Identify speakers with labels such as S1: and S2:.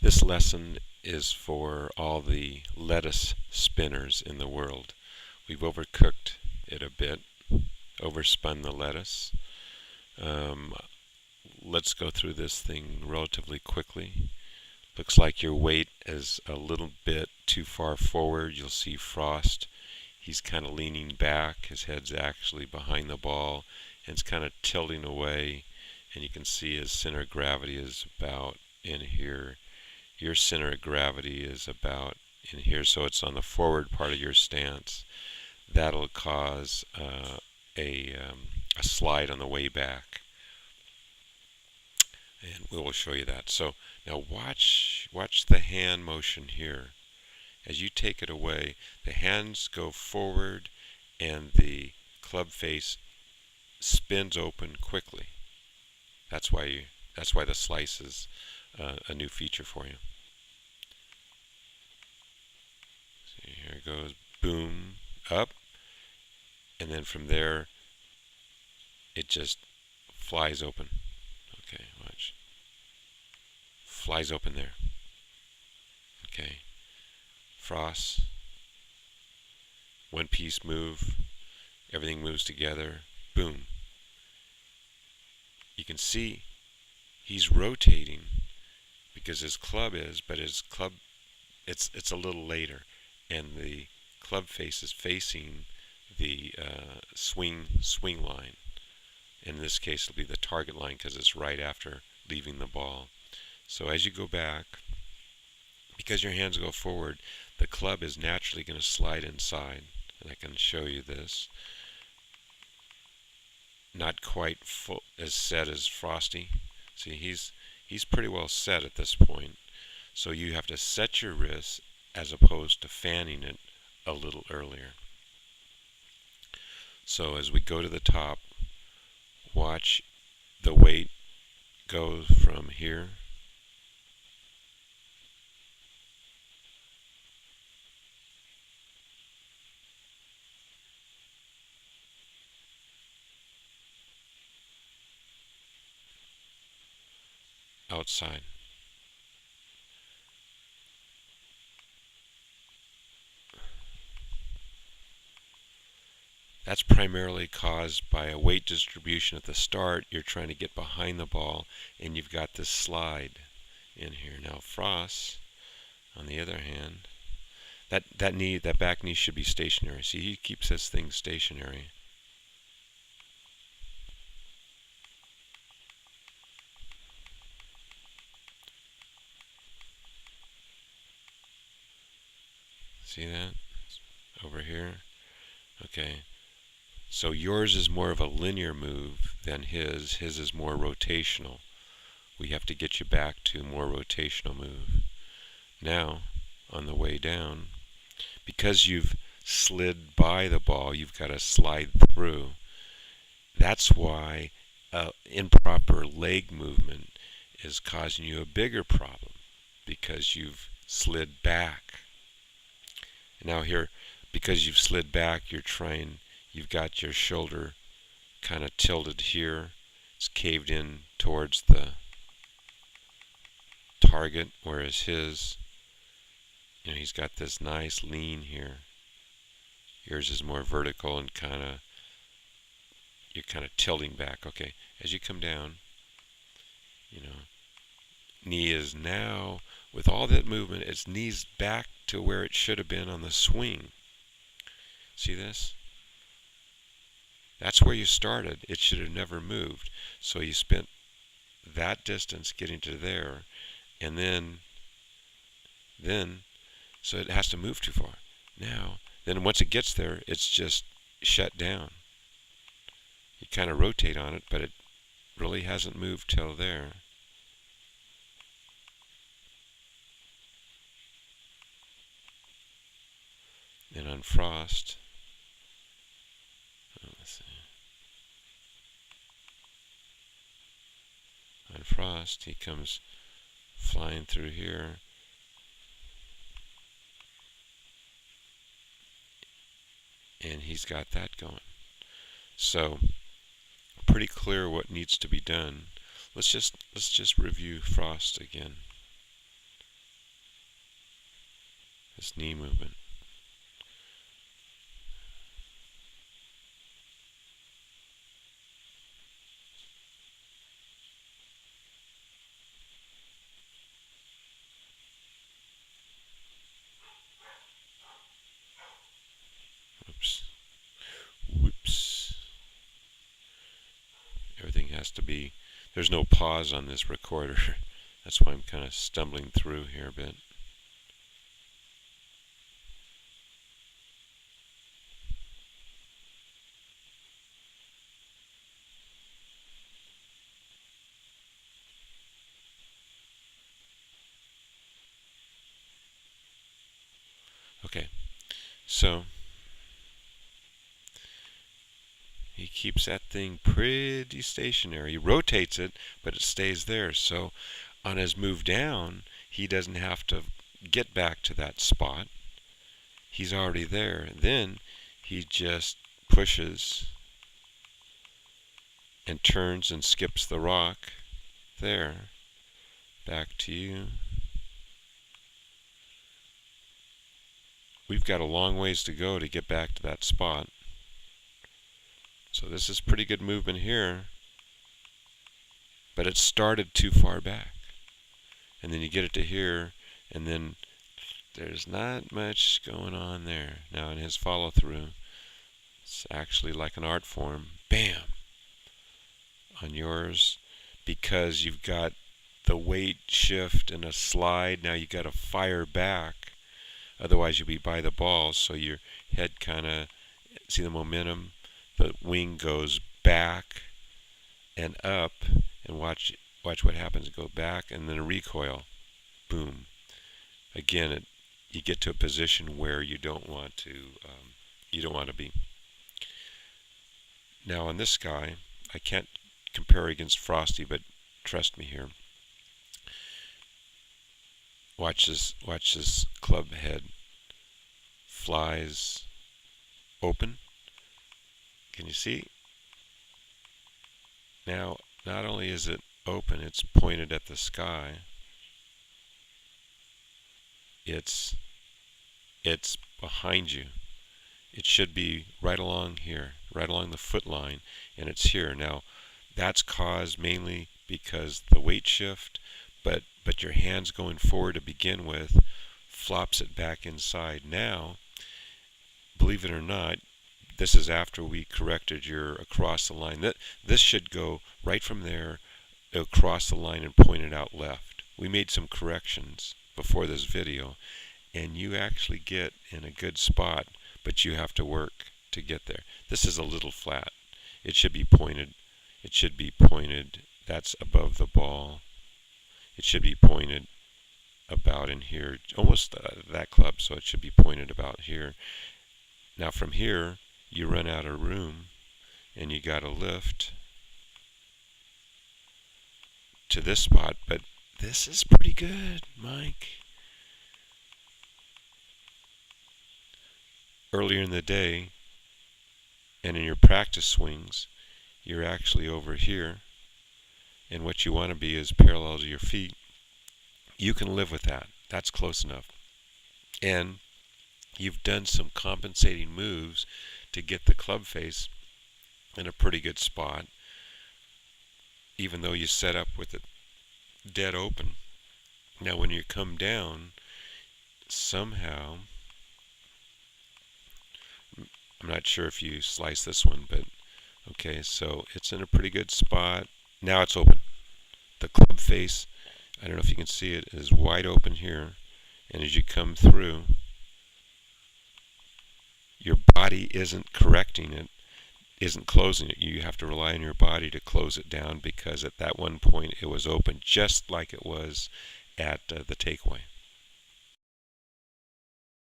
S1: This lesson is for all the lettuce spinners in the world. We've overcooked it a bit, overspun the lettuce. Um, let's go through this thing relatively quickly. Looks like your weight is a little bit too far forward. You'll see Frost. He's kind of leaning back. His head's actually behind the ball, and it's kind of tilting away. And you can see his center of gravity is about in here. Your center of gravity is about in here, so it's on the forward part of your stance. That'll cause a slide on the way back, and we will show you that. So now watch the hand motion here. As you take it away, the hands go forward, and the club face spins open quickly. That's why the slice is a new feature for you. See, here it goes, boom, up, and then from there it just flies open. Okay, watch. Flies open there. Okay. Frost. One piece move. Everything moves together. Boom. You can see he's rotating because his club is, but his club, it's a little later, and the club face is facing the swing line. In this case, it'll be the target line because it's right after leaving the ball. So as you go back, because your hands go forward, the club is naturally going to slide inside, and I can show you this. Not quite full, as set as Frosty. See, he's pretty well set at this point. So you have to set your wrist as opposed to fanning it a little earlier. So as we go to the top, watch the weight go from here outside. That's primarily caused by a weight distribution at the start. You're trying to get behind the ball, and you've got this slide in here. Now Frost, on the other hand, that back knee should be stationary. See, he keeps this thing stationary. See that? Over here. Okay. So yours is more of a linear move than his. His is more rotational. We have to get you back to a more rotational move. Now, on the way down, because you've slid by the ball, you've got to slide through. That's why improper leg movement is causing you a bigger problem, because you've slid back. Now here, because you've slid back, you've got your shoulder kind of tilted here. It's caved in towards the target, whereas his, he's got this nice lean here. Yours is more vertical and you're kind of tilting back. Okay, as you come down, knee is now, with all that movement, its knee's back to where it should have been on the swing. See this? That's where you started. It should have never moved. So you spent that distance getting to there, and then so it has to move too far. Now, then once it gets there, it's just shut down. You kind of rotate on it, but it really hasn't moved till there. Then on Frost, let's see. On Frost, he comes flying through here. And he's got that going. So, pretty clear what needs to be done. Let's just review Frost again. this knee movement. Whoops. Whoops. Everything has to be, there's no pause on this recorder. That's why I'm kind of stumbling through here a bit. Okay, so he keeps that thing pretty stationary. He rotates it, but it stays there. So on his move down, he doesn't have to get back to that spot. He's already there. Then he just pushes and turns and skips the rock there. Back to you. We've got a long ways to go to get back to that spot. So this is pretty good movement here, but it started too far back. And then you get it to here, and then there's not much going on there. Now in his follow through, it's actually like an art form. Bam! On yours, because you've got the weight shift and a slide, now you got to fire back. Otherwise you'll be by the ball, so your head kind of, see the momentum? The wing goes back and up, and watch what happens. Go back and then a recoil. Boom. Again, you get to a position where you don't want to be. Now on this guy, I can't compare against Frosty, but trust me here. Watch this club head flies open. Can you see? Now, not only is it open, it's pointed at the sky. It's behind you. It should be right along here, right along the foot line, and it's here. Now, that's caused mainly because the weight shift, but your hand's going forward to begin with flops it back inside. Now, believe it or not, this is after we corrected your across the line. This should go right from there across the line and point it out left. We made some corrections before this video, and you actually get in a good spot, but you have to work to get there. This is a little flat. It should be pointed. It should be pointed. That's above the ball. It should be pointed about in here, almost that club, so it should be pointed about here. Now from here, you run out of room, and you got to lift to this spot, but this is pretty good, Mike. Earlier in the day, and in your practice swings, you're actually over here, and what you want to be is parallel to your feet. You can live with that. That's close enough. And you've done some compensating moves to get the club face in a pretty good spot, even though you set up with it dead open. Now when you come down, somehow, I'm not sure if you slice this one, but okay, so it's in a pretty good spot. Now it's open. The club face, I don't know if you can see it, is wide open here, and as you come through, your body isn't correcting it, isn't closing it. You have to rely on your body to close it down, because at that one point it was open, just like it was at the takeaway.